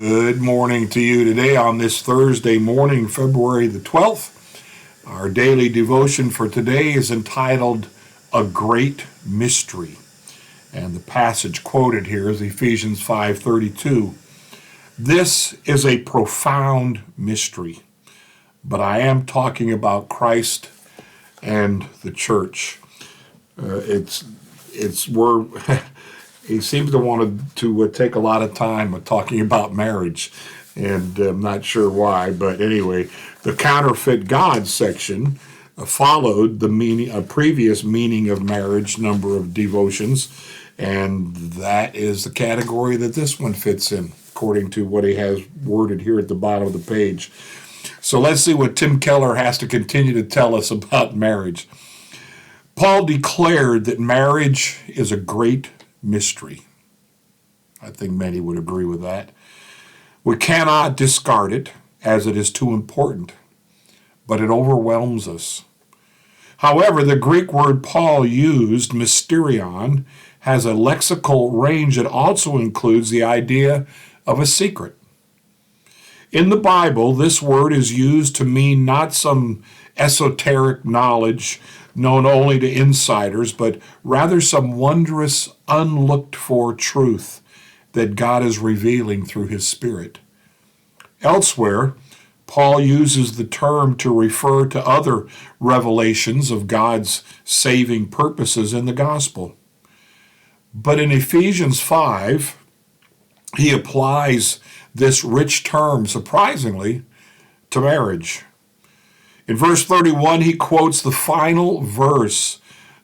Good morning to you today on this Thursday morning, February the 12th. Our daily devotion for today is entitled A Great Mystery. And the passage quoted here is Ephesians 5:32. This is a profound mystery, but I am talking about Christ and the church. We're he seems to want to take a lot of time talking about marriage, and I'm not sure why, but anyway, the counterfeit God section followed the meaning, a previous meaning of marriage number of devotions, and that is the category that this one fits in, according to what he has worded here at the bottom of the page. So let's see what Tim Keller has to continue to tell us about marriage. Paul declared that marriage is a great mystery. I think many would agree with that. We cannot discard it as it is too important, but it overwhelms us. However, the Greek word Paul used, mysterion, has a lexical range that also includes the idea of a secret. In the Bible, this word is used to mean not some esoteric knowledge known only to insiders, but rather some wondrous, unlooked-for truth that God is revealing through his Spirit. Elsewhere, Paul uses the term to refer to other revelations of God's saving purposes in the gospel. But in Ephesians 5, he applies this rich term, surprisingly, to marriage. In verse 31, he quotes the final verse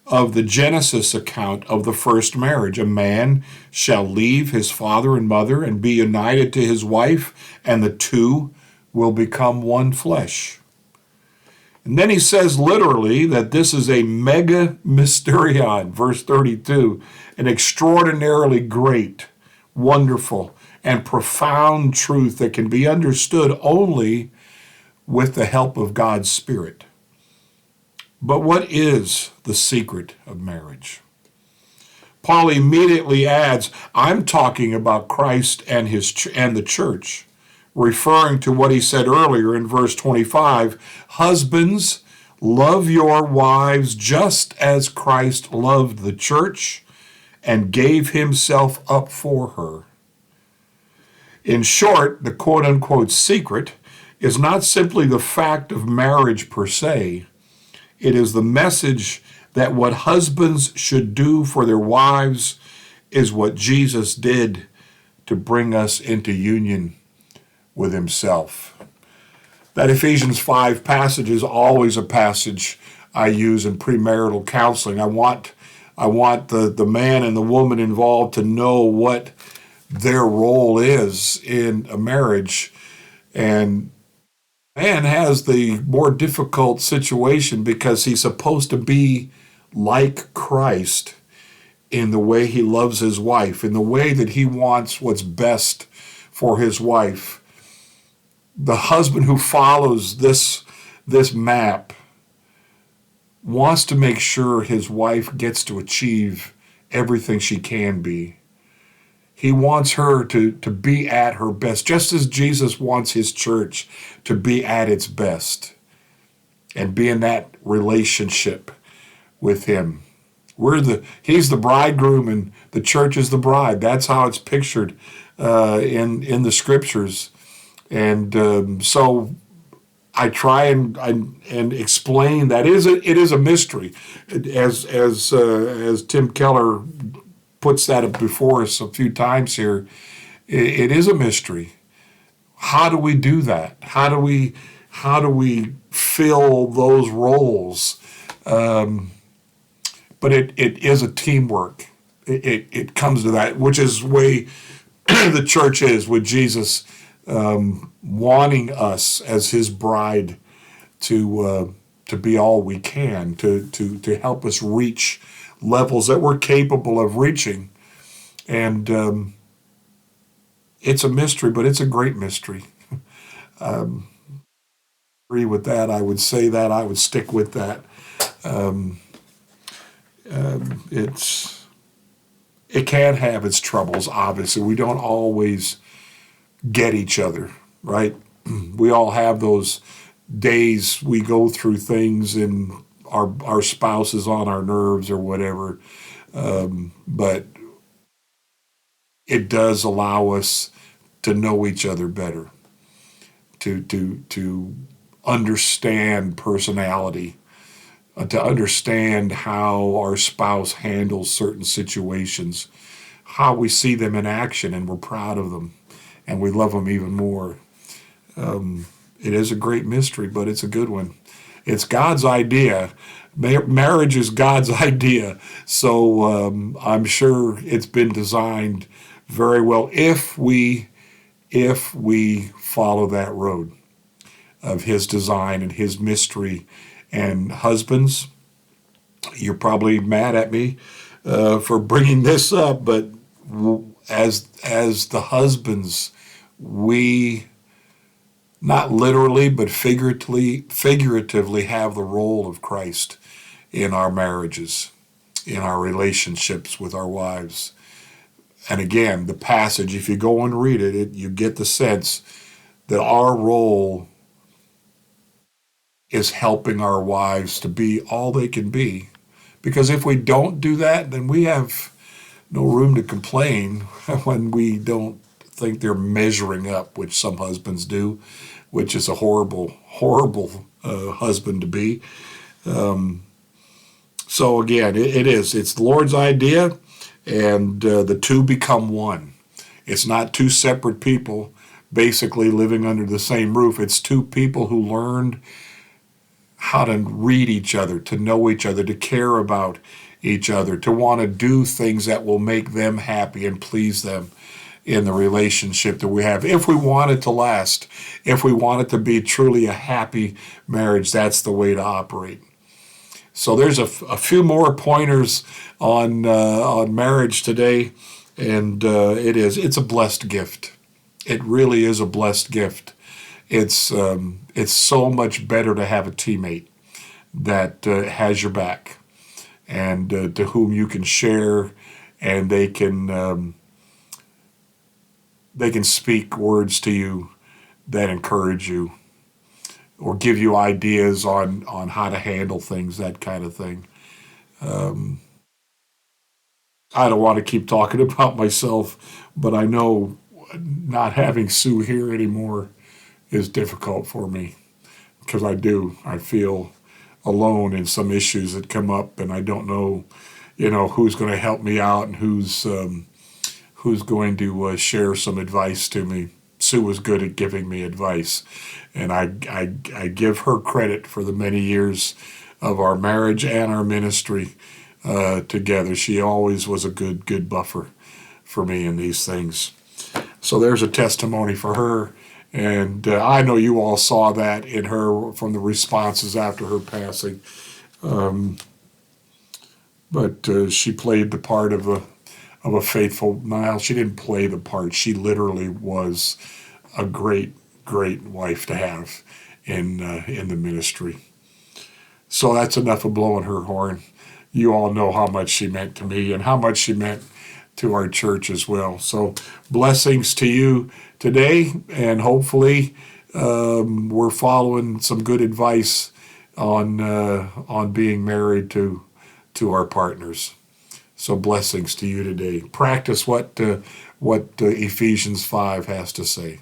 of the Genesis account of the first marriage. A man shall leave his father and mother and be united to his wife, and the two will become one flesh. And then he says literally that this is a mega mysterion, verse 32, an extraordinarily great, wonderful, and profound truth that can be understood only with the help of God's Spirit. But what is the secret of marriage? Paul immediately adds, I'm talking about Christ and the church, referring to what he said earlier in verse 25, husbands, love your wives just as Christ loved the church and gave himself up for her. In short, the quote-unquote secret is not simply the fact of marriage per se. It is the message that what husbands should do for their wives is what Jesus did to bring us into union with himself. That Ephesians 5 passage is always a passage I use in premarital counseling. I want the man and the woman involved to know what their role is in a marriage, and man has the more difficult situation because he's supposed to be like Christ in the way he loves his wife, in the way that he wants what's best for his wife. The husband who follows this map wants to make sure his wife gets to achieve everything she can be. He wants her to be at her best, just as Jesus wants his church to be at its best and be in that relationship with him. He's the bridegroom and the church is the bride. That's how it's pictured in the scriptures. And so I try and explain that it is a mystery, as Tim Keller puts that before us a few times here. It is a mystery. How do we do that? How do we fill those roles? But it is a teamwork. It comes to that, which is the way the church is, with Jesus wanting us as his bride to be all we can, to help us reach levels that we're capable of reaching. And it's a mystery, but it's a great mystery. Agree with that. I would say that. I would stick with that. It can have its troubles, obviously. We don't always get each other, right? We all have those days we go through things and our spouse is on our nerves or whatever. But it does allow us to know each other better, to understand personality, to understand how our spouse handles certain situations, how we see them in action, and we're proud of them, and we love them even more. It is a great mystery, but it's a good one. It's God's idea. Marriage is God's idea, so I'm sure it's been designed very well if we follow that road of His design and His mystery. And husbands, you're probably mad at me for bringing this up, but as the husbands, we not literally but figuratively have the role of Christ in our marriages, in our relationships with our wives. And again, the passage, if you go and read it, you get the sense that our role is helping our wives to be all they can be. Because if we don't do that, then we have no room to complain when we don't think they're measuring up, which some husbands do, which is a horrible, horrible husband to be. So again, it is. It's the Lord's idea, and the two become one. It's not two separate people basically living under the same roof. It's two people who learned how to read each other, to know each other, to care about each other, to want to do things that will make them happy and please them in the relationship that we have. If we want it to last, if we want it to be truly a happy marriage, that's the way to operate. So there's a few more pointers on marriage today, and it's a blessed gift. It really is a blessed gift. It's so much better to have a teammate that has your back and to whom you can share, and they can speak words to you that encourage you or give you ideas on how to handle things, that kind of thing. I don't want to keep talking about myself, but I know not having Sue here anymore is difficult for me because I feel alone in some issues that come up, and I don't know, who's going to help me out and who's going to share some advice to me. Sue was good at giving me advice, and I give her credit for the many years of our marriage and our ministry together. She always was a good buffer for me in these things. So there's a testimony for her. And I know you all saw that in her from the responses after her passing. But she played the part of a faithful. No, she didn't play the part. She literally was a great wife to have in the ministry. So that's enough of blowing her horn. You all know how much she meant to me and how much she meant to our church as well. So blessings to you today, and hopefully we're following some good advice on being married to our partners. So blessings to you today. Practice what Ephesians 5 has to say.